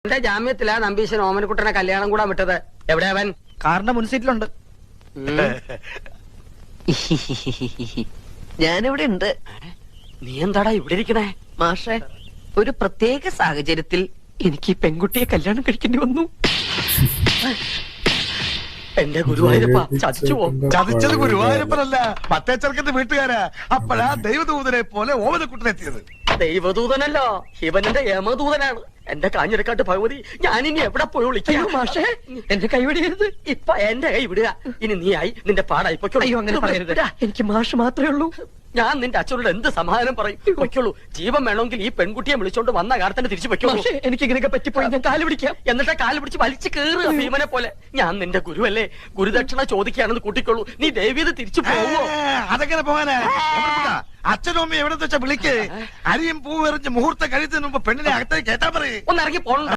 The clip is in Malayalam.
എന്റെ ജാമ്യത്തിലാ നമ്പീശൻ ഓമനക്കുട്ടനെ കല്യാണം കൂടാൻ വിട്ടത്. എവിടെ അവൻ? കാറിന്റെ മുൻസീറ്റിലുണ്ട്. ഞാനിവിടെ ഉണ്ട്. നീ എന്താടാ ഇവിടെ ഇരിക്കണേ? മാഷെ, ഒരു പ്രത്യേക സാഹചര്യത്തിൽ എനിക്ക് ഈ പെൺകുട്ടിയെ കല്യാണം കഴിക്കേണ്ടി വന്നു. എന്റെ ഗുരുവായൂരപ്പ ചതിച്ചുവോ? ചതിച്ചത് ഗുരുവായൂരപ്പനല്ല, മറ്റേ ചെറുക്കന്റെ വീട്ടുകാരാ. അപ്പഴാ ദൈവദൂതനെ പോലെ ഓമനക്കുട്ടനെത്തിയത്. ദൈവദൂതനല്ലോ, ഇവനെന്റെ യമദൂതനാണ്. എന്റെ കാഞ്ഞിരക്കാട്ട് ഭഗവതി, ഞാനിനി എവിടെ പോയി വിളിക്കാം? മാഷെ, എന്റെ കൈവിടരുത്. ഇപ്പൊ എന്റെ കൈ വിടുക. ഇനി നീയായി നിന്റെ പാടായി പൊയ്ക്കോളൂ. അയ്യോ, അങ്ങനെ പറയരുത്. എനിക്ക് മാഷ് മാത്രമേ ഉള്ളൂ. ഞാൻ നിന്റെ അച്ഛനോട് എന്ത് സമാധാനം പറയും? പൊയ്ക്കോളൂ. ജീവൻ വേണമെങ്കിൽ ഈ പെൺകുട്ടിയെ വിളിച്ചോണ്ട് വന്ന കാലത്തന്നെ തിരിച്ചു പൊയ്ക്കോളൂ. മാഷെ, എനിക്ക് ഇങ്ങനെയൊക്കെ പറ്റിപ്പോയി. ഞാൻ കാല് പിടിക്കാം. എന്നിട്ട് കാല് പിടിച്ച് വലിച്ചു കേറുക ഭീമനെ പോലെ. ഞാൻ നിന്റെ ഗുരുവല്ലേ, ഗുരുദക്ഷിണ ചോദിക്കുകയാണെന്ന് കൂട്ടിക്കോളൂ. നീ ദേവീത് തിരിച്ചു പോവോ? അതെങ്ങനെ പോകാനാ? അച്ഛനും അമ്മയും എവിടെ വെച്ചാ വിളിക്ക്. അരിയും പൂവെറിഞ്ഞ് മുഹൂർത്തം കഴിയുന്നതിന് മുമ്പ് പെണ്ണിനെ അകത്തേക്ക് കേട്ടാ പറയേ. ഒന്ന് ഇറങ്ങി പോകണ്ട.